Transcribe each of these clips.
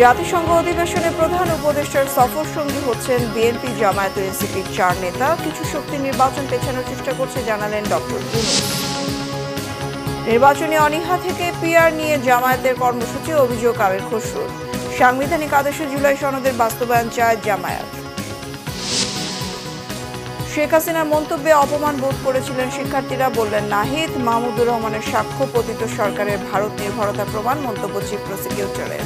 জাতিসংঘ অধিবেশনে প্রধান উপদেষ্টার সফর সঙ্গী হচ্ছেন বিএনপি, জামায়াত ও এনসিপির 4 নেতা। কিছু শক্তি নির্বাচন পেছানোর চেষ্টা করছে জানালেন ডক্টর ইউনূস। নির্বাচনী অনীহা থেকে পিআর নিয়ে জামায়াতের কর্মসূচি, অভিযোগ আমির খসরুর। সাংবিধানিক আদেশে জুলাই সনদের বাস্তবায়ন চায় জামায়াত। শেখ হাসিনার মন্তব্যে অপমান বোধ করেছিলেন শিক্ষার্থীরা, বললেন নাহিদ। মাহমুদুর রহমানের সাক্ষ্য পতিত সরকারের ভারত নির্ভরতা প্রমাণ, মন্তব্য চিফ প্রসিকিউটরের।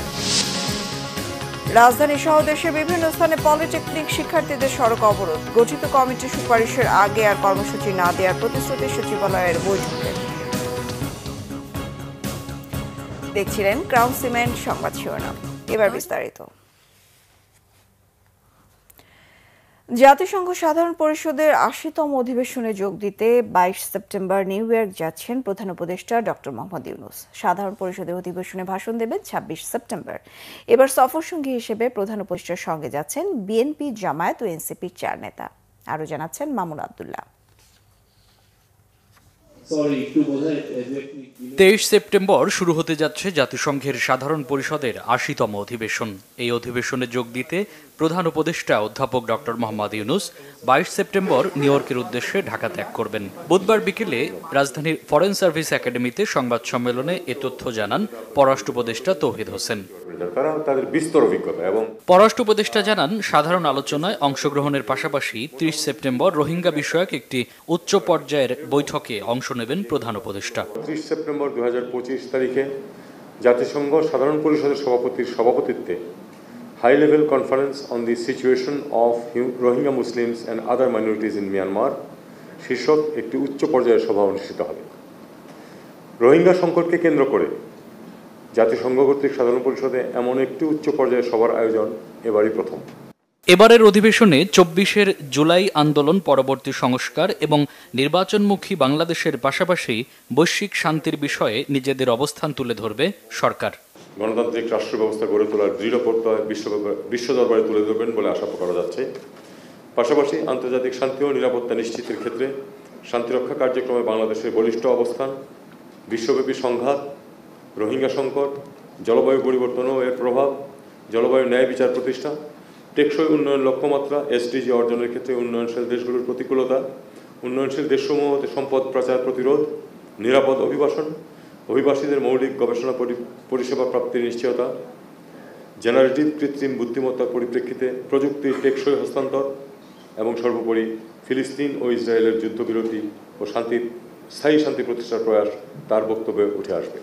রাজধানী সহ দেশের বিভিন্ন স্থানে পলিটেকনিক শিক্ষার্থীদের সড়ক অবরোধ। গঠিত কমিটির সুপারিশের আগে আর কর্মসূচি না দেওয়ার প্রতিশ্রুতি সচিবালয়ের বৈঠকে। দেখছিলেন ক্রাউন সিমেন্ট সংবাদ শিরোনাম, এবার বিস্তারিত। জাতিসংঘ সাধারণ পরিষদের ৮০তম অধিবেশনে যোগ দিতে ২২ সেপ্টেম্বর নিউ ইয়র্ক যাচ্ছেন প্রধান উপদেষ্টা ডক্টর মোহাম্মদ ইউনূস। সাধারণ পরিষদের অধিবেশনে ভাষণ দেবেন ২৬ সেপ্টেম্বর। এবার সফর সঙ্গী হিসেবে প্রধান উপদেষ্টার সঙ্গে যাচ্ছেন বিএনপি, জামায়াত ও এনসিপির 4 নেতা। আরও জানাচ্ছেন মামুন আবদুল্লাহ। ২৩ সেপ্টেম্বর শুরু হতে যাচ্ছে জাতিসংঘের সাধারণ পরিষদের ৮০তম অধিবেশন। এই অধিবেশনে যোগ দিতে প্রধান উপদেষ্টা অধ্যাপক doctor Mohammad Yunus ২২ September new ইয়র্কের উদ্দেশ্যে ঢাকা ত্যাগ করবেন। বুধবার বিকেলে রাজধানীর ফরেন সার্ভিস একাডেমিতে সংবাদ সম্মেলনে এ তথ্য জানান পররাষ্ট্র উপদেষ্টা তৌহিদ হোসেন। পররাষ্ট্র উপদেষ্টা জানান, সাধারণ আলোচনায় অংশগ্রহণের পাশাপাশি ৩০ সেপ্টেম্বর রোহিঙ্গা বিষয়ক একটি উচ্চ পর্যায়ের বৈঠকে অংশ নেবেন প্রধান উপদেষ্টা। ৩০ সেপ্টেম্বর ২০২৫ তারিখে জাতিসংঘ সাধারণ পরিষদের সভাপতির সভাপতিত্বে high level conference on the situation of Rohingya Muslims and other minorities in Myanmar শীর্ষক একটি উচ্চ পর্যায়ের সভা অনুষ্ঠিত হবে। রোহিঙ্গা সংকটকে কেন্দ্র করে জাতিসংঘ কর্তৃক সাধারণ পরিষদে এমন একটি উচ্চ পর্যায়ের সভার আয়োজন এবারই প্রথম। এবারের অধিবেশনে ২৪ জুলাই আন্দোলন পরবর্তী সংস্কার এবং নির্বাচনমুখী বাংলাদেশের পাশাপাশি বৈশ্বিক শান্তির বিষয়ে নিজেদের অবস্থান তুলে ধরবে সরকার। গণতান্ত্রিক রাষ্ট্র ব্যবস্থা গড়ে তোলার দৃঢ় প্রত্যয় বিশ্ব দরবারে তুলে ধরবেন বলে আশা করা যাচ্ছে। পাশাপাশি আন্তর্জাতিক শান্তি ও নিরাপত্তা নিশ্চিতের ক্ষেত্রে শান্তিরক্ষা কার্যক্রমে বাংলাদেশের বলিষ্ঠ অবস্থান, বিশ্বব্যাপী সংঘাত, রোহিঙ্গা সংকট, জলবায়ু পরিবর্তন ও এর প্রভাব, জলবায়ু ন্যায় বিচার প্রতিষ্ঠা, টেকসই উন্নয়ন লক্ষ্যমাত্রা এসডিজি অর্জনের ক্ষেত্রে উন্নয়নশীল দেশগুলোর প্রতিকূলতা, উন্নয়নশীল দেশসমূহ হতে সম্পদ পাচার প্রতিরোধ, নিরাপদ অভিবাসন, অভিবাসীদের মৌলিক গবেষণা পরিষেবা প্রাপ্তির নিশ্চয়তা, জেনারেটিভ কৃত্রিম বুদ্ধিমত্তার পরিপ্রেক্ষিতে প্রযুক্তির টেকসই হস্তান্তর এবং সর্বোপরি ফিলিস্তিন ও ইসরায়েলের যুদ্ধবিরতি ও স্থায়ী শান্তি প্রতিষ্ঠার প্রয়াস তার বক্তব্যে উঠে আসবে।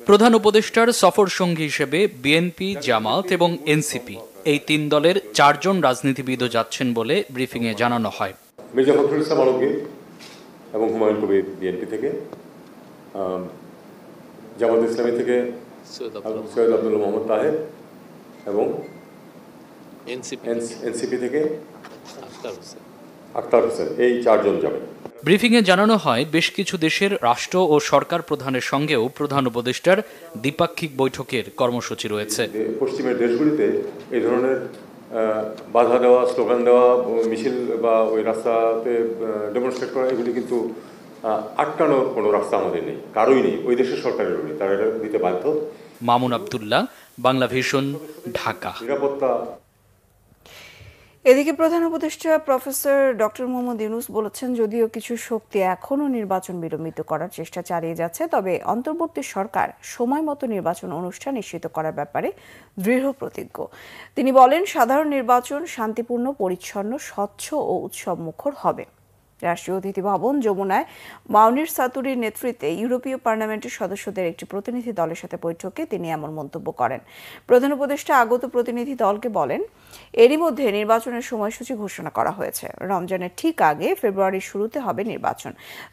প্রধান উপদেষ্টার সফর সঙ্গী হিসেবে বিএনপি, জামায়াত এবং এনসিপি এই ৩ দলের ৪ জন রাজনীতিবিদও যাচ্ছেন বলে ব্রিফিংয়ে জানানো হয়। মির্জা ফখরুল ইসলাম আলমগীর এবং হুমায়ুন কবির বিএনপি থেকে, জামায়াত ইসলামী থেকে সৈয়দ আব্দুল্লাহ মোহাম্মদ তাহের এবং এনসিপি থেকে আখতার হোসেন, এই ৪ জন যাবেন। ব্রিফিংয়ে জানানো হয়, বেশ কিছু দেশের রাষ্ট্র ও সরকার প্রধানের সঙ্গেও প্রধান উপদেষ্টার দ্বিপাক্ষিক বৈঠকের কর্মসূচি রয়েছে। পশ্চিমের দেশগুলিতে এই ধরনের বাধা দেওয়া, স্লোগান দেওয়া, মিছিল বা ওই রাস্তাতে ডেমনস্ট্রেট করা, এগুলি কিন্তু আটকানোর কোনো রাস্তা আমাদের নেই, কারোই নেই, ওই দেশের সরকারেরও নেই, তারা এটা দিতে বাধ্য। মামুন আবদুল্লাহ, বাংলা ভিশন, ঢাকা। নিরাপত্তা। এদিকে প্রধান উপদেষ্টা প্রফেসর ডক্টর মোহাম্মদ ইউনূস বলেছেন, যদিও কিছু শক্তি এখনও নির্বাচন বিলম্বিত করার চেষ্টা চালিয়ে যাচ্ছে, তবে অন্তর্বর্তী সরকার সময় মতো নির্বাচন অনুষ্ঠান নিশ্চিত করার ব্যাপারে দৃঢ় প্রতিজ্ঞ। তিনি বলেন, সাধারণ নির্বাচন শান্তিপূর্ণ, পরিচ্ছন্ন, স্বচ্ছ ও উৎসবমুখর হবে। রাষ্ট্রীয় অতিথি ভবন যমুনায় মাউনির সাতুরির নেতৃত্বে ইউরোপীয় পার্লামেন্টের সদস্যদের একটি প্রতিনিধি দলের সাথে বৈঠকে তিনি এমন মন্তব্য করেন। প্রধান উপদেষ্টা আগত প্রতিনিধি দলকে বলেন, এরই মধ্যে নির্বাচনের সময়সূচি ঘোষণা করা হয়েছে। রমজানের ঠিক আগে ফেব্রুয়ারির শুরুতে হবে নির্বাচন।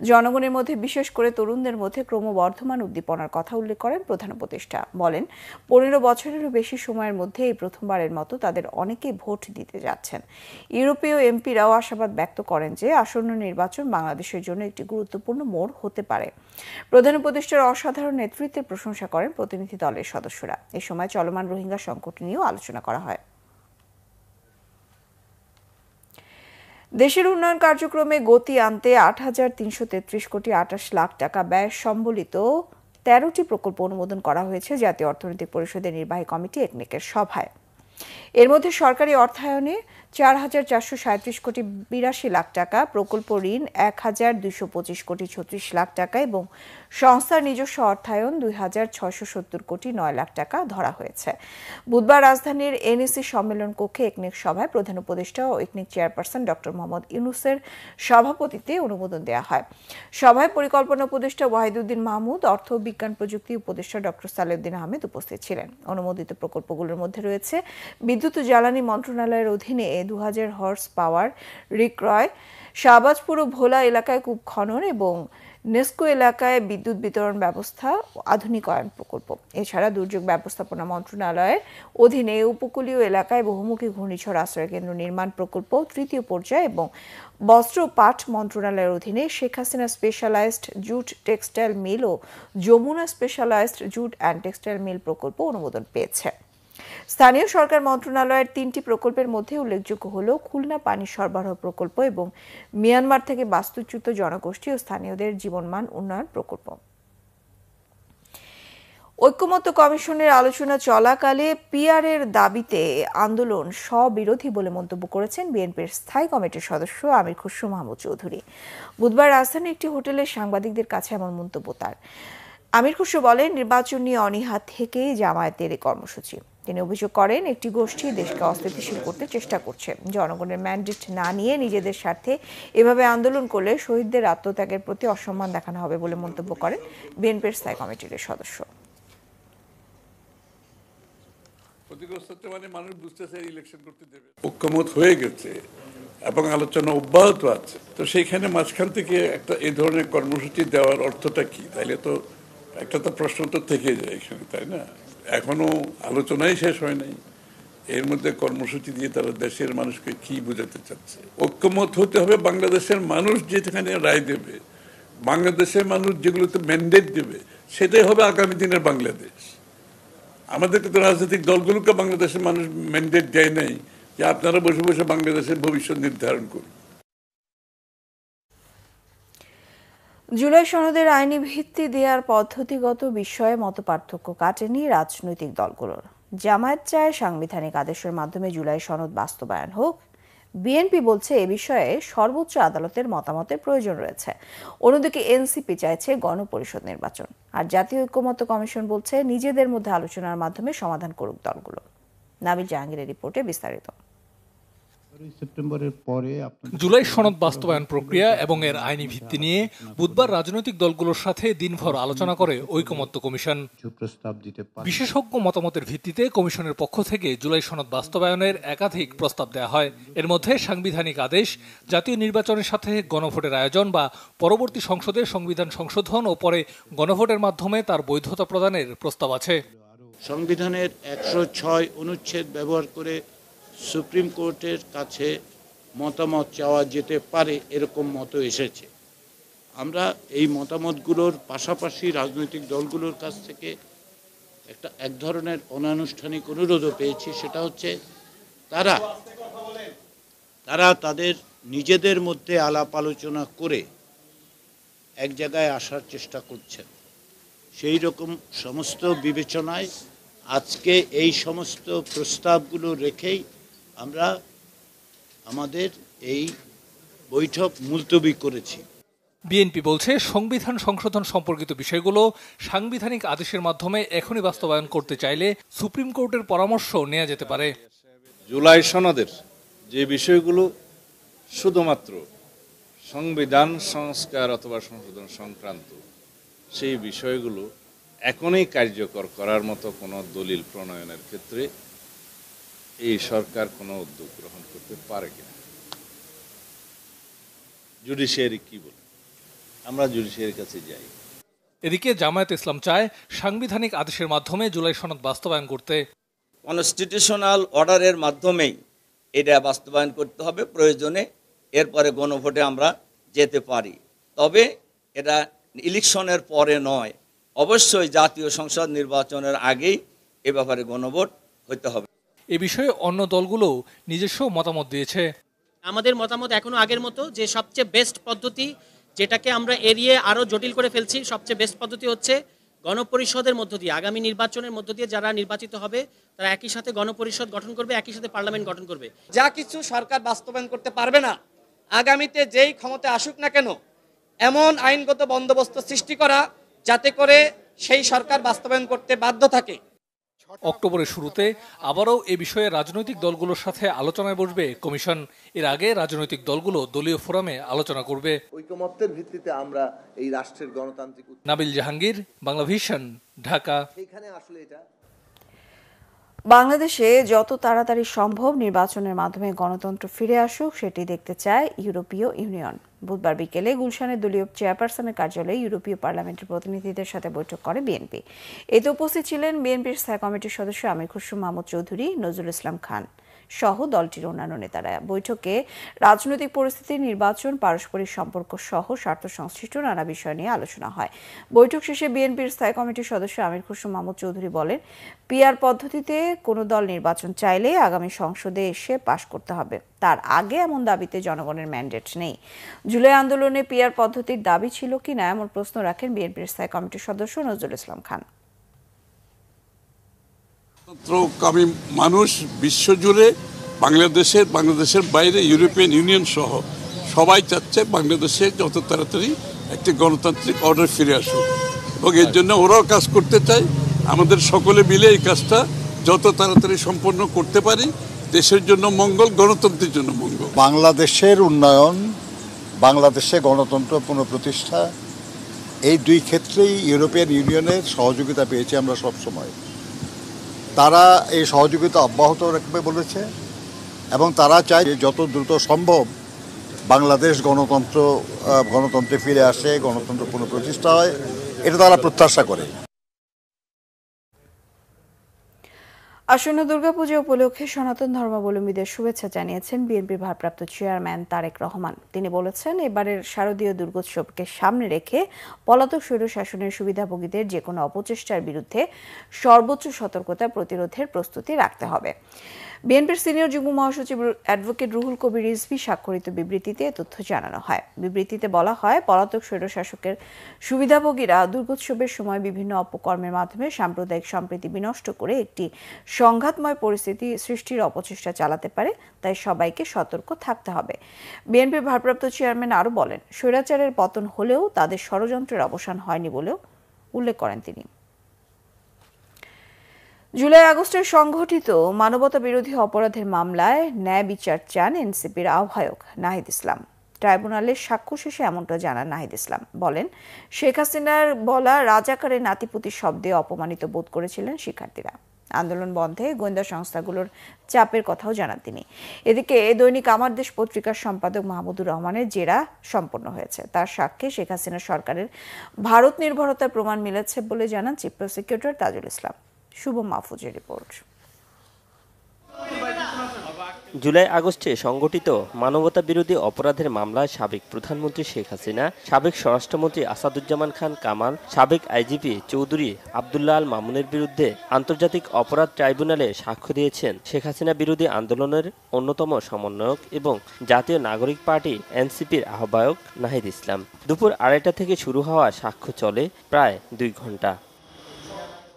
জনগণের মধ্যে, বিশেষ করে তরুণদের মধ্যে ক্রমবর্ধমান উদ্দীপনার কথা উল্লেখ করেন প্রধান উপদেষ্টা। বলেন, ১৫ বছরেরও বেশি সময়ের মধ্যে এই প্রথমবারের মতো তাদের অনেকেই ভোট দিতে যাচ্ছেন। ইউরোপীয় এমপিরাও আশাবাদ ব্যক্ত করেন যে আসন্ন নির্বাচন বাংলাদেশের জন্য একটি গুরুত্বপূর্ণ মোড় হতে পারে। প্রধান উপদেষ্টার অসাধারণ নেতৃত্বের প্রশংসা করেন প্রতিনিধি দলের সদস্যরা। এ সময় চলমান রোহিঙ্গা সংকট নিয়েও আলোচনা করা হয়। দেশের উন্নয়ন কার্যক্রমে গতি আনতে ৮,৩৩৩ কোটি ২৮ লাখ টাকা ব্যয় সম্বলিত 13টি প্রকল্প অনুমোদন করা হয়েছে জাতীয় অর্থনৈতিক পরিষদের নির্বাহী কমিটি একনেকের সভায়। এর মধ্যে সরকারি অর্থায়নে 4,437 কোটি 82 লাখ টাকা, প্রকল্প ঋণ 1,225 কোটি 36 লাখ টাকা এবং সংস্থার নিজস্ব অর্থায়ন 2,670 কোটি 9 লাখ টাকা ধরা হয়েছে। বুধবার রাজধানীর এনএসি সম্মেলন কক্ষে একনেক সভায় প্রধান উপদেষ্টা ও একনেক চেয়ারপারসন ডক্টর মোহাম্মদ ইউনূসের সভাপতিত্বে অনুমোদন দেওয়া হয়। সভায় পরিকল্পনা উপদেষ্টা ওয়াহিদুদ্দিন মাহমুদ, অর্থ বিজ্ঞান প্রযুক্তি উপদেষ্টা ডক্টর সালেউদ্দিন আহমেদ উপস্থিত ছিলেন। অনুমোদিত প্রকল্পগুলোর মধ্যে রয়েছে বিদ্যুৎ ও জ্বালানি মন্ত্রণালয়ের অধীনে 2000 হর্স পাওয়ার রিক্রয়, শাহবাজপুর ও ভোলা এলাকায় কূপ খনন এবং নেস্কো এলাকায় বিদ্যুৎ বিতরণ ব্যবস্থা আধুনিকায়ন প্রকল্প। এছাড়া দুর্যোগ ব্যবস্থাপনা মন্ত্রণালয়ের অধীনে উপকূলীয় এলাকায় বহুমুখী ঘূর্ণিঝড় আশ্রয় কেন্দ্র নির্মাণ প্রকল্প 3য় পর্যায়ে এবং বস্ত্র ও পাট মন্ত্রণালয়ের অধীনে Sheikh Hasina specialised jute textile mill ও Jamuna specialised jute and textile mill প্রকল্প অনুমোদন পেয়েছে। স্থানীয় সরকার মন্ত্রণালয়ের 3টি প্রকল্পের মধ্যে উল্লেখযোগ্য হল খুলনা পানি সরবরাহ প্রকল্প এবং মিয়ানমার থেকে বাস্তুচ্যুত জনগোষ্ঠী ও স্থানীয়দের জীবনমান উন্নয়ন প্রকল্প। ঐক্যমত্য কমিশনের আলোচনা চলাকালে পিআরের দাবিতে আন্দোলন স্ববিরোধী বলে মন্তব্য করেছেন বিএনপির স্থায়ী কমিটির সদস্য আমির খসরু মাহমুদ চৌধুরী। বুধবার রাজধানীর একটি হোটেলে সাংবাদিকদের কাছে এমন মন্তব্য তার। আমির খসরু বলেন, নির্বাচন নিয়ে অনীহা থেকেই জামায়াতের এই কর্মসূচি। তিনি অভিযোগ করেন, একটি গোষ্ঠী দেশকে অস্থিতিশীল করতে চেষ্টা করছে। জনগণের ম্যান্ডেট না নিয়ে নিজেদের স্বার্থে এভাবে আন্দোলন করলে শহীদদের আত্মত্যাগের প্রতি অসম্মান দেখানো হবে বলে মন্তব্য করেন বিএনপির স্থায়ী কমিটির সদস্য। মানুষ বুঝতেছে ইলেকশন করতে দেবে, ঐক্যমত হয়ে গেছে এবং আলোচনা অব্যাহত আছে। তো সেইখানে মাঝখান থেকে একটা এই ধরনের কর্মসূচি দেওয়ার অর্থটা কি? তাইলে তো একটা তো প্রশ্ন তো থেকে যায় এখানে, তাই না? এখনো আলোচনাই শেষ হয় নাই, এর মধ্যে কর্মসূচি দিয়ে তারা দেশের মানুষকে কি বোঝাতে চাচ্ছে? ঐক্যমত হতে হবে। বাংলাদেশের মানুষ যেখানে রায় দেবে, বাংলাদেশের মানুষ যেগুলোতে ম্যান্ডেট দেবে, সেটাই হবে আগামী দিনের বাংলাদেশ। আমাদেরকে তো রাজনৈতিক দলগুলোকে বাংলাদেশের মানুষ ম্যান্ডেট দেয় নাই যে আপনারা বসে বসে বাংলাদেশের ভবিষ্যৎ নির্ধারণ করুন। জুলাই সনদের আইনি ভিত্তি দেওয়ার পদ্ধতিগত বিষয়ে মতপার্থক্য কাটেনি রাজনৈতিক দলগুলোর। জামায়াত চায় সাংবিধানিক আদেশের মাধ্যমে জুলাই সনদ বাস্তবায়ন হোক। বিএনপি বলছে এ বিষয়ে সর্বোচ্চ আদালতের মতামতের প্রয়োজন রয়েছে। অন্যদিকে এনসিপি চাইছে গণপরিষদ নির্বাচন। আর জাতীয় ঐক্যমত্য কমিশন বলছে নিজেদের মধ্যে আলোচনার মাধ্যমে সমাধান করুক দলগুলো। নাবিল জাহাঙ্গীরের রিপোর্টে বিস্তারিত। জুলাই সনদ বাস্তবায়ন প্রক্রিয়া এবং এর আইনি ভিত্তি নিয়ে বুধবার রাজনৈতিক দলগুলোর সাথে দিনভর আলোচনা করে ঐকমত্য কমিশন। বিশেষজ্ঞ মতামতের ভিত্তিতে কমিশনের পক্ষ থেকে জুলাই সনদ বাস্তবায়নের একাধিক প্রস্তাব দেওয়া হয়। এর মধ্যে সাংবিধানিক আদেশ, জাতীয় নির্বাচনের সাথে গণভোটের আয়োজন বা পরবর্তী সংসদে সংবিধান সংশোধন ও পরে গণভোটের মাধ্যমে তার বৈধতা প্রদানের প্রস্তাব আছে। সংবিধানের 106 অনুচ্ছেদ ব্যবহার করে সুপ্রিম কোর্টের কাছে মতামত চাওয়া যেতে পারে, এরকম মত এসেছে। আমরা এই মতামতগুলোর পাশাপাশি রাজনৈতিক দলগুলোর কাছ থেকে এক ধরনের অনানুষ্ঠানিক অনুরোধও পেয়েছি। সেটা হচ্ছে তারা তাদের নিজেদের মধ্যে আলাপ আলোচনা করে এক জায়গায় আসার চেষ্টা করছেন। সেই রকম সমস্ত বিবেচনায় আজকে এই সমস্ত প্রস্তাবগুলো রেখেই আমরা আমাদের এই বৈঠক মুলতবি করেছি। বিএনপি বলছে সংবিধান সংশোধন সম্পর্কিত বিষয়গুলো সাংবিধানিক আদেশের মাধ্যমে এখনই বাস্তবায়ন করতে চাইলে সুপ্রিম কোর্টের পরামর্শ নেওয়া যেতে পারে। জুলাই সনদের যে বিষয়গুলো শুধুমাত্র সংবিধান সংস্কার অথবা সংশোধন সংক্রান্ত, সেই বিষয়গুলো এখনই কার্যকর করার মতো কোনো দলিল প্রণয়নের ক্ষেত্রে এই সরকার কোনো উদ্যোগ গ্রহণ করতে পারে কিনা। জুডিশিয়ারি কি বলে, আমরা জুডিশিয়ারির কাছে যাই। এদিকে জামায়াত ইসলাম চায় সাংবিধানিক আদেশের মাধ্যমে জুলাই সনদ বাস্তবায়ন করতে। কনস্টিটিউশনাল অর্ডারের মাধ্যমেই এটা বাস্তবায়ন করতে হবে প্রয়োজনে, এরপরে গণভোটে আমরা যেতে পারি। তবে এটা ইলেকশনের পরে নয়, অবশ্যই জাতীয় সংসদ নির্বাচনের আগেই এ ব্যাপারে গণভোট হতে হবে। এ বিষয়ে অন্য দলগুলো নিজস্ব মতামত দিয়েছে। আমাদের মতামত এখনো আগের মতো, যে সবচেয়ে বেস্ট পদ্ধতি, যেটাকে আমরা এড়িয়ে আরও জটিল করে ফেলছি, সবচেয়ে বেস্ট পদ্ধতি হচ্ছে গণপরিষদের মধ্য দিয়ে আগামী নির্বাচনের মধ্য দিয়ে যারা নির্বাচিত হবে তারা একই সাথে গণপরিষদ গঠন করবে, একই সাথে পার্লামেন্ট গঠন করবে। যা কিছু সরকার বাস্তবায়ন করতে পারবে না, আগামীতে যেই ক্ষমতা আসুক না কেন এমন আইনগত বন্দোবস্ত সৃষ্টি করা যাতে করে সেই সরকার বাস্তবায়ন করতে বাধ্য থাকে। অক্টোবরের শুরুতে আবারও এ বিষয়ে রাজনৈতিক দলগুলোর সাথে আলোচনায় বসবে কমিশন। এর আগে রাজনৈতিক দলগুলো দলীয় ফোরামে আলোচনা করবে। ঐকমত্যের ভিত্তিতে আমরা এই রাষ্ট্রের গণতান্ত্রিক। নাবিল জাহাঙ্গীর, বাংলা ভিশন, ঢাকা। এখানে আসলে এটা বাংলাদেশে যত তাড়াতাড়ি সম্ভব নির্বাচনের মাধ্যমে গণতন্ত্র ফিরে আসুক সেটি দেখতে চায় ইউরোপীয় ইউনিয়ন। বুধবার বিকেলে গুলশানের দলীয় চেয়ারপারসনের কার্যালয়ে ইউরোপীয় পার্লামেন্টের প্রতিনিধিদের সাথে বৈঠক করে বিএনপি। এতে উপস্থিত ছিলেন বিএনপির স্থায়ী কমিটির সদস্য আমির খসরু মাহমুদ চৌধুরী, নজরুল ইসলাম খান সহ দলটির অন্যান্য নেতারা। বৈঠকে রাজনৈতিক পরিস্থিতি, নির্বাচন, পারস্পরিক সম্পর্ক সহ স্বার্থ সংশ্লিষ্ট নানা বিষয় নিয়ে আলোচনা হয়। বৈঠক শেষে বিএনপির স্থায়ী কমিটির সদস্য আমির খসরু মাহমুদ চৌধুরী বলেন, পিআর পদ্ধতিতে কোনো দল নির্বাচন চাইলে আগামী সংসদে এসে পাশ করতে হবে। তার আগে এমন দাবিতে জনগণের ম্যান্ডেট নেই। জুলাই আন্দোলনে পিআর পদ্ধতির দাবি ছিল কিনা এমন প্রশ্ন রাখেন বিএনপির স্থায়ী কমিটির সদস্য নজরুল ইসলাম খান। আমি মানুষ বিশ্বজুড়ে বাংলাদেশের বাইরে ইউরোপিয়ান ইউনিয়ন সহ সবাই চাচ্ছে বাংলাদেশে যত তাড়াতাড়ি একটি গণতান্ত্রিক অর্ডার ফিরে আসুক, এবং এর জন্য ওরাও কাজ করতে চায়। আমাদের সকলে মিলে এই কাজটা যত তাড়াতাড়ি সম্পন্ন করতে পারি, দেশের জন্য মঙ্গল, গণতন্ত্রের জন্য মঙ্গল। বাংলাদেশের উন্নয়ন, বাংলাদেশে গণতন্ত্র পুনঃপ্রতিষ্ঠা, এই দুই ক্ষেত্রেই ইউরোপিয়ান ইউনিয়নের সহযোগিতা পেয়েছি আমরা সবসময়। তারা এই সহযোগিতা অব্যাহত রাখবে বলেছে, এবং তারা চায় যে যত দ্রুত সম্ভব বাংলাদেশ গণতন্ত্রে ফিরে আসে, গণতন্ত্র পুনঃপ্রতিষ্ঠা হয়, এটা তারা প্রত্যাশা করে। আসন্ন দুর্গাপূজা উপলক্ষে সনাতন ধর্মাবলম্বীদের শুভেচ্ছা জানিয়েছেন বিএনপির ভারপ্রাপ্ত চেয়ারম্যান তারেক রহমান। তিনি বলেছেন, এবারের শারদীয় দুর্গোৎসবকে সামনে রেখে পলাতক স্বৈরশাসনের সুবিধাভোগীদের যে কোনো অপচেষ্টার বিরুদ্ধে সর্বোচ্চ সতর্কতা প্রতিরোধের প্রস্তুতি রাখতে হবে। বিএনপির সিনিয়র যুগ্ম মহাসচিব অ্যাডভোকেট রুহুল কবির রিজভী স্বাক্ষরিত বিবৃতিতে তথ্য জানানো হয়। বিবৃতিতে বলা হয়, পলাতক স্বৈরশাসকের সুবিধাভোগীরা দুর্গোৎসবের সময় বিভিন্ন অপকর্মের মাধ্যমে সাম্প্রদায়িক সম্প্রীতি বিনষ্ট করে একটি সংঘাতময় পরিস্থিতি সৃষ্টির অপচেষ্টা চালাতে পারে, তাই সবাইকে সতর্ক থাকতে হবে। বিএনপির ভারপ্রাপ্ত চেয়ারম্যান আরও বলেন, স্বৈরাচারের পতন হলেও তাদের ষড়যন্ত্রের অবসান হয়নি বলেও উল্লেখ করেন তিনি। জুলাই আগস্টের সংঘটিত মানবতা বিরোধী অপরাধের মামলায় ন্যায় বিচার চান এনসিপির আহ্বায়ক নাহিদ ইসলাম। ট্রাইব্যুনালের সাক্ষ্য শেষে এমনটা জানান নাহিদ ইসলাম। বলেন, শেখ হাসিনার বলা রাজাকারের নাতিপুতি শব্দে অপমানিত বোধ করেছিলেন শিক্ষার্থীরা। আন্দোলন বন্ধে গোয়েন্দা সংস্থাগুলোর চাপের কথাও জানান তিনি। এদিকে দৈনিক আমার দেশ পত্রিকার সম্পাদক মাহমুদুর রহমানের জেরা সম্পন্ন হয়েছে। তার সাক্ষ্যে শেখ হাসিনা সরকারের ভারত নির্ভরতার প্রমাণ মিলেছে বলে জানান চিফ প্রসিকিউটর তাজুল ইসলাম। শুভ মাহফুজের রিপোর্ট। জুলাই আগস্টে সংগঠিত মানবতা বিরোধী অপরাধের মামলায় সাবেক প্রধানমন্ত্রী শেখ হাসিনা, সাবেক স্বরাষ্ট্রমন্ত্রী আসাদুজ্জামান খান কামাল, সাবেক আইজিপি চৌধুরী আবদুল্লাহ আল মামুনের বিরুদ্ধে আন্তর্জাতিক অপরাধ ট্রাইব্যুনালে সাক্ষ্য দিয়েছেন শেখ হাসিনা বিরোধী আন্দোলনের অন্যতম সমন্বয়ক এবং জাতীয় নাগরিক পার্টি এনসিপির আহ্বায়ক নাহিদ ইসলাম। দুপুর 2:30 থেকে শুরু হওয়া সাক্ষ্য চলে প্রায় 2 ঘন্টা।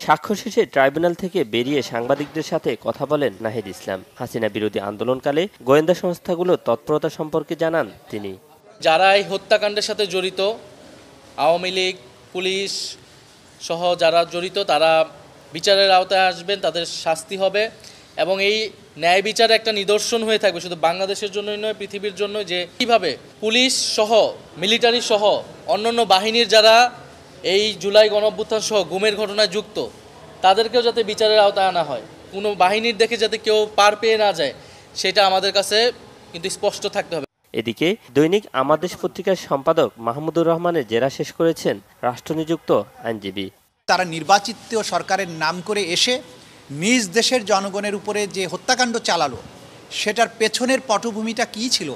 সাক্ষ্য শেষে ট্রাইব্যুনাল থেকে বেরিয়ে সাংবাদিকদের সাথে কথা বলেন নাহিদ ইসলাম। হাসিনা বিরোধী আন্দোলনকালে গোয়েন্দা সংস্থাগুলোর তৎপরতা সম্পর্কে জানান তিনি। যারা এই হত্যাকাণ্ডের সাথে জড়িত, আওয়ামী লীগ, পুলিশ সহ যারা জড়িত, তারা বিচারের আওতায় আসবেন, তাদের শাস্তি হবে, এবং এই ন্যায় বিচার একটা নিদর্শন হয়ে থাকবে শুধু বাংলাদেশের জন্যই নয়, পৃথিবীর জন্য, যে কীভাবে পুলিশ সহ, মিলিটারি সহ অন্যান্য বাহিনীর যারা এই জুলাই গণঅভ্যুত্থান সহ গুমের ঘটনায় যুক্ত, তাদেরকেও যাতে বিচারের আওতায় আনা হয়, কোনো বাহিনীর দেখে যাতে কেউ পার পেয়ে না যায়, সেটা আমাদের কাছে কিন্তু স্পষ্ট থাকতে হবে। এদিকে দৈনিক আমার দেশ পত্রিকার সম্পাদক মাহমুদুর রহমানের জেরা শেষ করেছেন রাষ্ট্রনিযুক্ত আইনজীবী। তারা নির্বাচিত সরকারের নাম করে এসে নিজ দেশের জনগণের উপরে যে হত্যাকাণ্ড চালালো, সেটার পেছনের পটভূমিটা কী ছিল,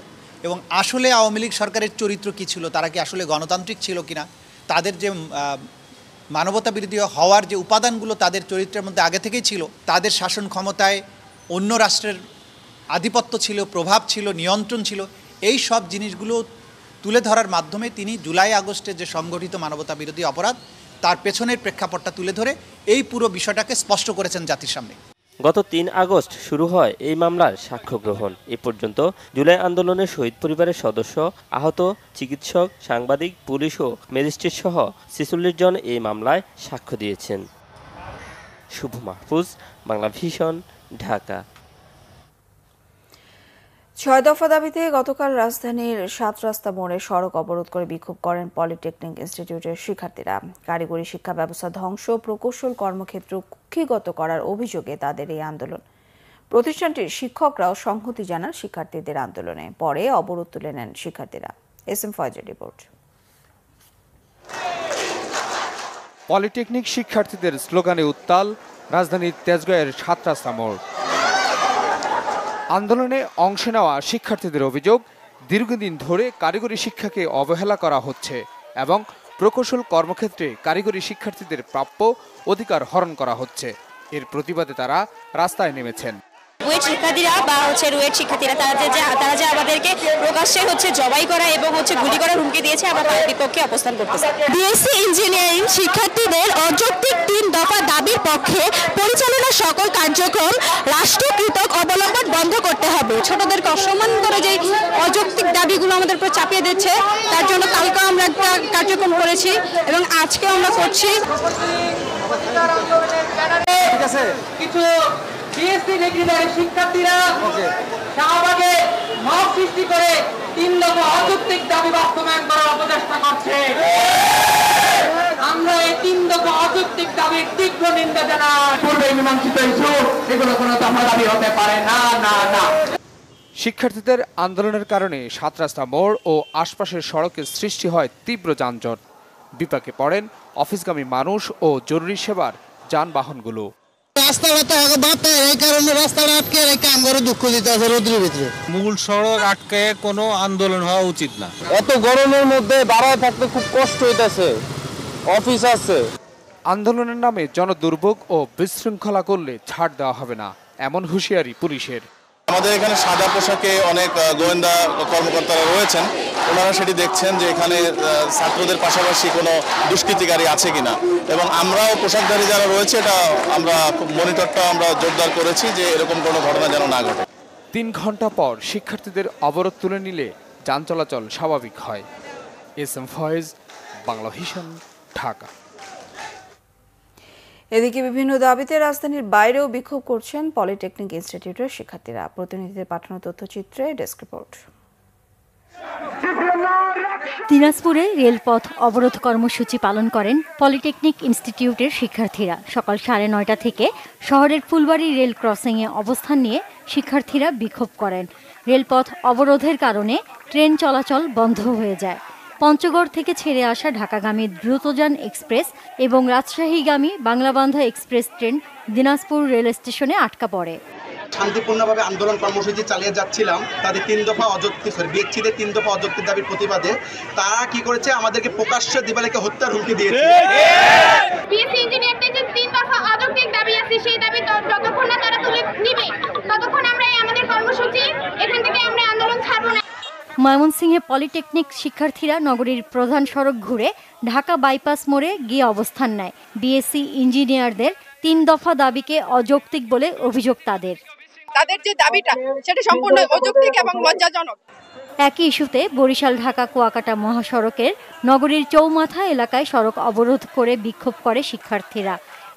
এবং আসলে আওয়ামী লীগ সরকারের চরিত্র কী ছিল, তারা কি আসলে গণতান্ত্রিক ছিল কিনা, তাদের যে মানবতা বিরোধী হওয়ার যে উপাদানগুলো তাদের চরিত্রের মধ্যে আগে থেকেই ছিল, তাদের শাসন ক্ষমতায় অন্য রাষ্ট্রের আধিপত্য ছিল, প্রভাব ছিল, নিয়ন্ত্রণ ছিল, এই সব জিনিসগুলো তুলে ধরার মাধ্যমে তিনি জুলাই আগস্টে যে সংগঠিত মানবতা বিরোধী অপরাধ তার পেছনের প্রেক্ষাপটটা তুলে ধরে এই পুরো বিষয়টাকে স্পষ্ট করেছেন জাতির সামনে। গত ৩ আগস্ট শুরু হয় এই মামলার সাক্ষ্য গ্রহণ। এ পর্যন্ত জুলাই আন্দোলনের শহীদ পরিবারের সদস্য, আহত, চিকিৎসক, সাংবাদিক, পুলিশ ও ম্যাজিস্ট্রেট সহ ৪৬ জন এই মামলায় সাক্ষ্য দিয়েছেন। শুভ মাহফুজ, বাংলা ভিশন, ঢাকা। ৬ দফা দাবিতে গতকাল রাজধানীর ৭ রাস্তা মোড়ে সড়ক অবরোধ করে বিক্ষোভ করেন পলিটেকনিক ইনস্টিটিউটের শিক্ষার্থীরা। কারিগরি শিক্ষা ব্যবস্থা ধ্বংস, প্রকৌশল কর্মক্ষেত্র কুক্ষিগত করার অভিযোগে তাদের এই আন্দোলন। প্রতিষ্ঠানটির শিক্ষকরাও সংহতি জানান শিক্ষার্থীদের আন্দোলনে। পরে অবরোধ তুলে নেন শিক্ষার্থীরা। এস এম ফয়জের রিপোর্ট। পলিটেকনিক শিক্ষার্থীদের স্লোগানে উত্তাল রাজধানীর তেজগাঁয়ের ৭ রাস্তা মোড়। আন্দোলনে অংশ নেওয়া শিক্ষার্থীদের অভিযোগ, দীর্ঘদিন ধরে কারিগরি শিক্ষাকে অবহেলা করা হচ্ছে এবং প্রকৌশল কর্মক্ষেত্রে কারিগরি শিক্ষার্থীদের প্রাপ্য অধিকার হরণ করা হচ্ছে। এর প্রতিবাদে তারা রাস্তায় নেমেছেন। রুয়েট শিক্ষার্থীরা বা রুয়েট শিক্ষার্থীরা তারা যে আমাদেরকে প্রকাশ্যে জবাই করা এবং গুলি করার হুমকি দিয়েছে, আমরা তার বিপক্ষে অবস্থান করতেছি। বিএসসি ইঞ্জিনিয়ারিং শিক্ষার্থীদের অযৌক্তিক ৩ দফা দাবির পক্ষে পরিচালনার সকল কার্যক্রম রাষ্ট্রকৃত অবলম্বন বন্ধ করতে হবে। ছোটদেরকে অসম্মান করে যে অযৌক্তিক দাবিগুলো আমাদের উপর চাপিয়ে দিচ্ছে, তার জন্য কালকে আমরা একটা কার্যক্রম করেছি এবং আজকে আমরা করছি। কিছু বিএসসি ডিগ্রিধারী শিক্ষার্থীরা শাহবাগে মব সৃষ্টি করে ৩ দফা অযৌক্তিক দাবি বাস্তবায়ন করার অপচেষ্টা করছে। আমরা এই ৩ দফা অযৌক্তিক দাবির তীব্র নিন্দা জানাই। পূর্বে মীমাংসিত ইস্যু, এগুলো কোনো দফা দাবি হতে পারে না, না, না। শিক্ষার্থীদের আন্দোলনের কারণে ৭ রাস্তা মোড় ও আশপাশের সড়কের সৃষ্টি হয় তীব্র যানজট। বিপাকে পড়েন অফিসগামী মানুষ ও জরুরি সেবার যানবাহনগুলো। মূল সড়ক আটকে কোনো আন্দোলন হওয়া উচিত না। এত গরমের মধ্যে দাঁড়ায় থাকতে খুব কষ্ট হইতেছে, অফিস আছে। আন্দোলনের নামে জনদুর্ভোগ ও বিশৃঙ্খলা করলে ছাড় দেওয়া হবে না, এমন হুঁশিয়ারি পুলিশের। আমাদের এখানে সাদা পোশাকে অনেক গোয়েন্দা কর্মকর্তারা রয়েছেন, ওনারা সেটি দেখছেন যে এখানে ছাত্রদের পাশাপাশি কোনো দুষ্কৃতিকারী আছে কিনা, এবং আমরাও পোশাকধারী যারা রয়েছে এটা আমরা মনিটরটা আমরা জোরদার করেছি যে এরকম কোনো ঘটনা যেন না ঘটে। ৩ ঘন্টা পর শিক্ষার্থীদের অবরোধ তুলে নিলে যান চলাচল স্বাভাবিক হয়। S M Foyez, Bangla vision, Dhaka. এদিকে বিভিন্ন দাবিতে রাজধানীর বাইরেও বিক্ষোভ করছেন পলিটেকনিক ইনস্টিটিউটের শিক্ষার্থীরা। প্রতিনিধিদের পাঠানো তথ্যচিত্রে ডেস্ক রিপোর্ট। দিনাজপুরে রেলপথ অবরোধ কর্মসূচি পালন করেন পলিটেকনিক ইনস্টিটিউটের শিক্ষার্থীরা। সকাল 9:30 থেকে শহরের ফুলবাড়ি রেল ক্রসিংয়ে অবস্থান নিয়ে শিক্ষার্থীরা বিক্ষোভ করেন। রেলপথ অবরোধের কারণে ট্রেন চলাচল বন্ধ হয়ে যায়। পঞ্চগড় থেকে ছেড়ে আসা ঢাকাগামী দ্রুতযান এক্সপ্রেস এবং রাজশাহীগামী Banglabandha express train Dinajpur rail স্টেশনে আটকা পড়ে। শান্তিপূর্ণভাবে আন্দোলন কর্মসূচি চালিয়ে যাচ্ছিলাম, তাদের 3 দফা বিএসসিদের 3 দফা অযৌক্তিক দাবির প্রতিবাদে তারা কি করেছে, আমাদেরকে প্রকাশ্যে দিবালোকে হত্যার হুমকি দিয়েছে। বিএসসি ইঞ্জিনিয়ারদের যে 3 দফা অযৌক্তিক দাবি আছে, সেই দাবি যতক্ষণ না তারা তুলে নিবে ততক্ষণ আমরা আমাদের কর্মসূচি এখান থেকে আমরা আন্দোলন ছাড়ব না। ময়মনসিংহে পলিটেকনিক শিক্ষার্থীরা নগরীর প্রধান সড়ক ঘুরে ঢাকা বাইপাস মোড়ে গিয়ে অবস্থান নেয়। বিএসসি ইঞ্জিনিয়ারদের 3 দফা দাবিকে অযৌক্তিক বলে অভিযোগ তাদের। তাদের যে দাবিটা সেটা সম্পূর্ণ অযৌক্তিক এবং লজ্জাজনক। একই ইস্যুতে বরিশাল ঢাকা কুয়াকাটা মহাসড়কের নগরীর চৌমাথা এলাকায় সড়ক অবরোধ করে বিক্ষোভ করে শিক্ষার্থীরা।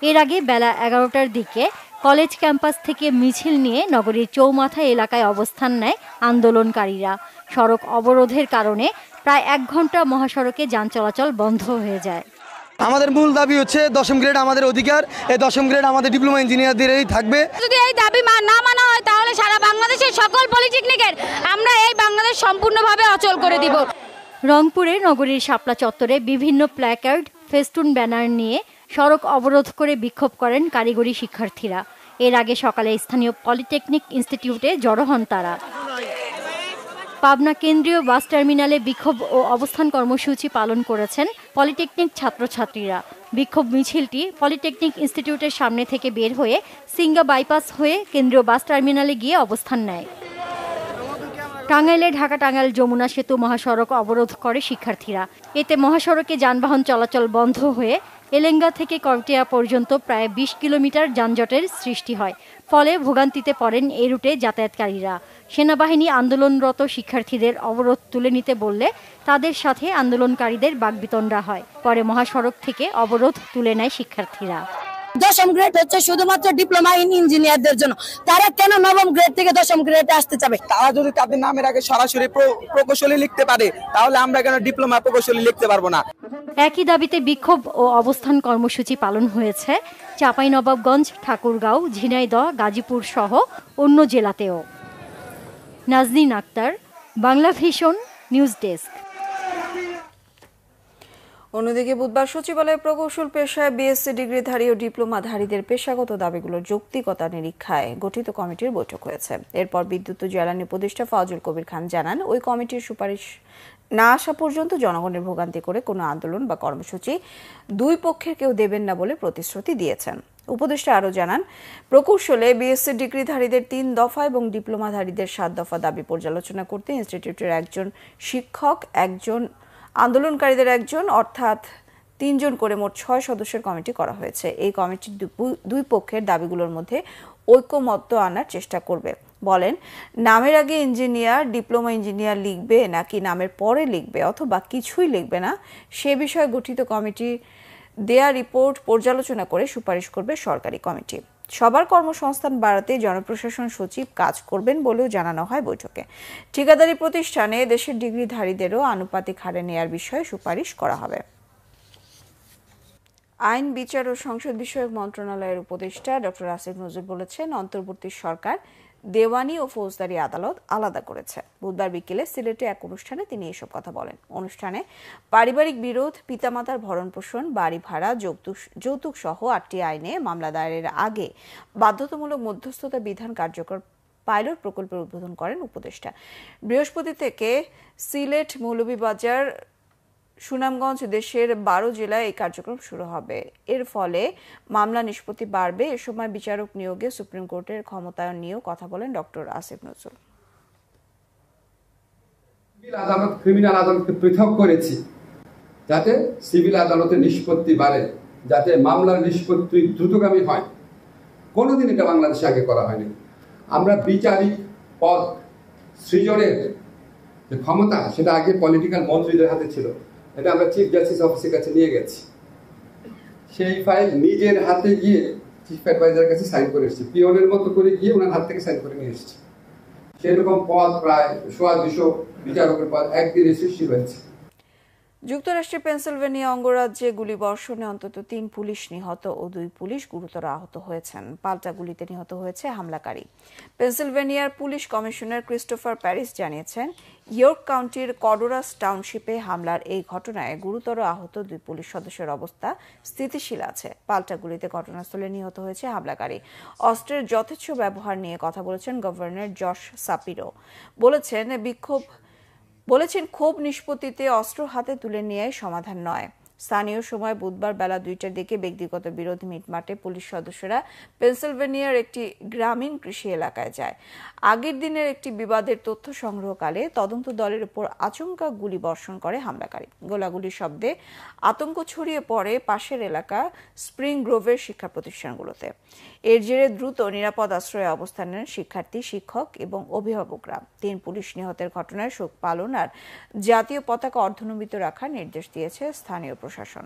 এর আগে বেলা 11টার দিকে কলেজ ক্যাম্পাস থেকে মিছিল নিয়ে নগরীর চৌমাথা এলাকায় অবস্থান নেয় আন্দোলনকারীরা। সড়ক অবরোধের কারণে প্রায় 1 ঘন্টা মহাসড়কে যান চলাচল বন্ধ হয়ে যায়। আমাদের মূল দাবি হচ্ছে 10ম গ্রেড আমাদের অধিকার, এই 10ম গ্রেড আমাদের ডিপ্লোমা ইঞ্জিনিয়ারদেরই থাকবে। যদি এই দাবি না মানা হয় তাহলে সারা বাংলাদেশের সকল পলিটেকনিকের আমরা এই বাংলাদেশ সম্পূর্ণভাবে অচল করে দিব। রংপুরে নগরীর শাপলা চত্বরে বিভিন্ন প্ল্যাকার্ড, ফেস্টুন ব্যানার নিয়ে সড়ক অবরোধ করে বিক্ষোভ করেন কারিগরি শিক্ষার্থীরা। এর আগে সকালে স্থানীয় পলিটেকনিক ইনস্টিটিউটে জড়ো হন তারা। পাবনা কেন্দ্রীয় বাস টার্মিনালে বিক্ষোভ ও অবস্থান কর্মসূচি পালন করেছেন পলিটেকনিক ছাত্রছাত্রীরা। বিক্ষোভ মিছিলটি পলিটেকনিক ইনস্টিটিউটের সামনে থেকে বের হয়ে সিঙ্গা বাইপাস হয়ে কেন্দ্রীয় বাস টার্মিনালে গিয়ে অবস্থান নেয়। টাঙ্গাইলে ঢাকা টাঙ্গাইল যমুনা সেতু মহাসড়ক অবরোধ করে শিক্ষার্থীরা। এতে মহাসড়কে যানবাহন চলাচল বন্ধ হয়ে এলেঙ্গা থেকে করটিয়া পর্যন্ত প্রায় ২০ কিলোমিটার যানজটের সৃষ্টি হয়, ফলে ভোগান্তিতে পড়েন এই রুটে যাতায়াতকারীরা। সেনাবাহিনী আন্দোলনরত শিক্ষার্থীদের অবরোধ তুলে নিতে বললে তাদের সাথে আন্দোলনকারীদের বাকবিতণ্ডা হয়। পরে মহাসড়ক থেকে অবরোধ তুলে নেয় শিক্ষার্থীরা। 10ম গ্রেড হচ্ছে শুধুমাত্র ডিপ্লোমা ইন ইঞ্জিনিয়ারদের জন্য, তারা কেন 9ম গ্রেড থেকে 10ম গ্রেডে আসতে চাবে? তারা যদি তাদের নামের আগে সরাসরি প্রকৌশলী লিখতে পারে তাহলে আমরা কেন ডিপ্লোমা প্রকৌশলী লিখতে পারবো না? একই দাবিতে বিক্ষোভ ও অবস্থান কর্মসূচি পালন হয়েছে চাঁপাইনবাবগঞ্জ, ঠাকুরগাঁও, ঝিনাইদহ, গাজীপুর সহ অন্য জেলাতেও। Naznin Akter, Bangla vision, news desk. অন্যদিকে বুধবার সচিবালয়ে প্রকৌশল পেশায় বিএসসি ডিগ্রিধারী ও ডিপ্লোমাধারীদের পেশাগত দাবিগুলোর যৌক্তিকতা নিরীক্ষায় গঠিত কমিটির বৈঠক হয়েছে। এরপর বিদ্যুৎ ও জ্বালানি উপদেষ্টা ফজল কবির খান জানান, ওই কমিটির সুপারিশ না আসা পর্যন্ত জনগণের ভোগান্তি করে কোনো আন্দোলন বা কর্মসূচি দুই পক্ষের কেউ দেবেন না বলে প্রতিশ্রুতি দিয়েছেন। উপদেষ্টা আরও জানান, প্রকৌশলে বিএসসি ডিগ্রিধারীদের 3 দফা এবং ডিপ্লোমাধারীদের 7 দফা দাবি পর্যালোচনা করতে ইনস্টিটিউটের একজন শিক্ষক, একজন আন্দোলনকারীদের একজন, অর্থাৎ 3 জন করে মোট 6 সদস্যের কমিটি করা হয়েছে। এই কমিটি দুই পক্ষের দাবিগুলোর মধ্যে ঐকমত্য আনার চেষ্টা করবে। বলেন, নামের আগে ইঞ্জিনিয়ার, ডিপ্লোমা ইঞ্জিনিয়ার লিখবে নাকি নামের পরে লিখবে অথবা কিছুই লিখবে না, সে বিষয়ে গঠিত কমিটি দেয়া রিপোর্ট পর্যালোচনা করে সুপারিশ করবে সরকারি কমিটি। সবার কর্মসংস্থান বাড়াতে জনপ্রশাসন সচিব কাজ করবেন বলেও জানানো হয় বৈঠকে। ঠিকাদারি প্রতিষ্ঠানে দেশের ডিগ্রিধারীদেরও আনুপাতিক হারে নেয়ার বিষয়ে সুপারিশ করা হবে। আইন, বিচার ও সংসদ বিষয়ক মন্ত্রণালয়ের উপদেষ্টা ডক্টর আসিফ নজরুল বলেছেন, অন্তর্বর্তী সরকার দেওয়ানি ও ফৌজদারি আদালত আলাদা করেছে। বুধবার বিকেলে সিলেটে এক অনুষ্ঠানে তিনি এসব কথা বলেন। অনুষ্ঠানে পারিবারিক বিরোধ, পিতামাতার ভরণপোষণ, বাড়ি ভাড়া, যৌতুক সহ 8টি আইনে মামলা দায়েরের আগে বাধ্যতামূলক মধ্যস্থতা বিধান কার্যকর পাইলট প্রকল্পের উদ্বোধন করেন উপদেষ্টা। বৃহস্পতি থেকে সিলেট, মৌলভীবাজার, সুনামগঞ্জ, দেশের 12 জেলায় এই কার্যক্রম শুরু হবে। এর ফলে মামলা নিষ্পত্তি বাড়বে। এ সময় বিচারক নিয়োগে সুপ্রিম কোর্টের ক্ষমতায়ন নিয়েও কথা বলেন ডক্টর আসিফ নজরুল। সিভিল আদালত ক্রিমিনাল আদালতকে পৃথক করেছি যাতে সিভিল আদালতের নিষ্পত্তি বাড়ে, যাতে মামলার নিষ্পত্তি দ্রুতগামী হয়। কোনোদিন এটা বাংলাদেশে আগে করা হয়নি। আমরা বিচারিক পদ সৃজনের যে ক্ষমতা সেটা আগে পলিটিক্যাল মন্ত্রীদের হাতে ছিল, এটা আমরা চিফ জাস্টিস অফিসের কাছে নিয়ে গেছি। সেই ফাইল নিজের হাতে গিয়ে চিফ অ্যাডভাইজারের কাছে সাইন করে এসেছি, পিওনের মতো করে গিয়ে ওনার হাত থেকে সাইন করে নিয়ে এসেছি। সেরকম পদ প্রায় 200 বিচারকের পদ একদিনে সৃষ্টি হয়েছে। যুক্তরাষ্ট্রের পেনসিলভেনিয়া অঙ্গরাজ্যে গুলিবর্ষণে অন্তত 3 পুলিশ নিহত ও 2 পুলিশ গুরুতর আহত হয়েছেন। পাল্টা গুলিতে নিহত হয়েছে হামলাকারী। পেনসিলভেনিয়ার পুলিশ কমিশনার ক্রিস্টোফার প্যারিস জানিয়েছেন, ইয়র্ক কাউন্টির কডোরাস টাউনশিপে হামলার এই ঘটনায় গুরুতর আহত 2 পুলিশ সদস্যের অবস্থা স্থিতিশীল আছে। পাল্টা গুলিতে ঘটনাস্থলে নিহত হয়েছে হামলাকারী। অস্ত্রের যথেচ্ছ ব্যবহার নিয়ে কথা বলেছেন গভর্নর জশ সাপিরো। বলেছেন ক্ষোভ নিষ্পত্তিতে অস্ত্র হাতে তুলে নেওয়াই সমাধান নয়। স্থানীয় সময় বুধবার বেলা 2টার দিকে ব্যক্তিগত বিরোধ মিটমাটে পুলিশ সদস্যরা পেনসিলভেনিয়ার একটি গ্রামীণ কৃষি এলাকায় যায়। আগের দিনের একটি বিবাদের তথ্য সংগ্রহকালে তদন্ত দলের উপর আচমকা গুলি বর্ষণ করে হামলাকারী। গোলাগুলির শব্দে আতঙ্ক ছড়িয়ে পড়ে পাশের এলাকা স্প্রিং গ্রোভের শিক্ষা প্রতিষ্ঠানগুলোতে। এর জেরে দ্রুত নিরাপদ আশ্রয়ে অবস্থান নেন শিক্ষার্থী, শিক্ষক এবং অভিভাবকরা। 3 পুলিশ নিহতের ঘটনায় শোক পালন আর জাতীয় পতাকা অর্ধনমিত রাখার নির্দেশ দিয়েছে স্থানীয় প্রশাসন।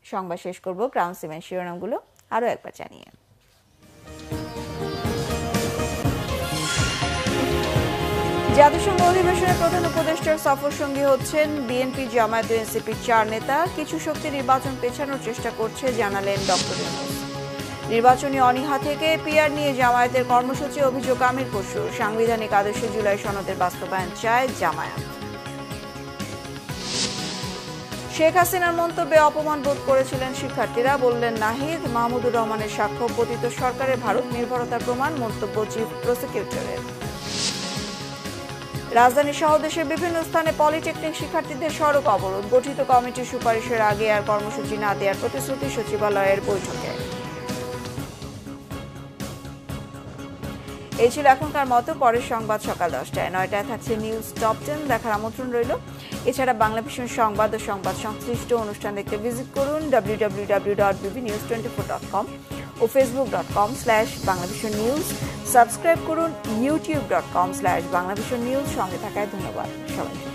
সংবাদ শেষ করব ক্রাউন সিমেন্ট শিরোনামগুলো আরো একবার জানিয়ে। জাতিসংঘ অধিবেশনে প্রধান উপদেষ্টার সফর সঙ্গী হচ্ছেন বিএনপি, জামায়াত ও এনসিপির 4 নেতা। কিছু শক্তি নির্বাচন পেছানোর চেষ্টা করছে জানালেন ডক্টর ইউনূস। নির্বাচনী অনীহা থেকে পিআর নিয়ে জামায়াতের কর্মসূচি, অভিযোগ আমির খসরুর। সাংবিধানিক আদর্শে জুলাই সনদের বাস্তবায়ন চায় জামায়াত। শেখ হাসিনার মন্তব্যে অপমান বোধ করেছিলেন শিক্ষার্থীরা, বললেন নাহিদ। মাহমুদুর রহমানের সাক্ষ্য পতিত সরকারের ভারত নির্ভরতার প্রমাণ, মন্তব্য চিফ প্রসিকিউটরের। রাজধানী সহ দেশের বিভিন্ন স্থানে পলিটেকনিক শিক্ষার্থীদের সড়ক অবরোধ। গঠিত কমিটির সুপারিশের আগে আর কর্মসূচি না দেওয়ার প্রতিশ্রুতি সচিবালয়ের বৈঠকে। এই ছিল এখনকার মতো। পরের সংবাদ সকাল 10টায়। 9টায় থাকছে নিউজ টপ 10, দেখার আমন্ত্রণ রইল। এছাড়া বাংলা ভিশন সংবাদ ও সংবাদ সংশ্লিষ্ট অনুষ্ঠান দেখতে ভিজিট করুন www.bbnews24.com ও facebook.com/banglavisionnews। সাবস্ক্রাইব করুন youtube.com/banglavisionnews। সঙ্গে থাকায় ধন্যবাদ সবাইকে।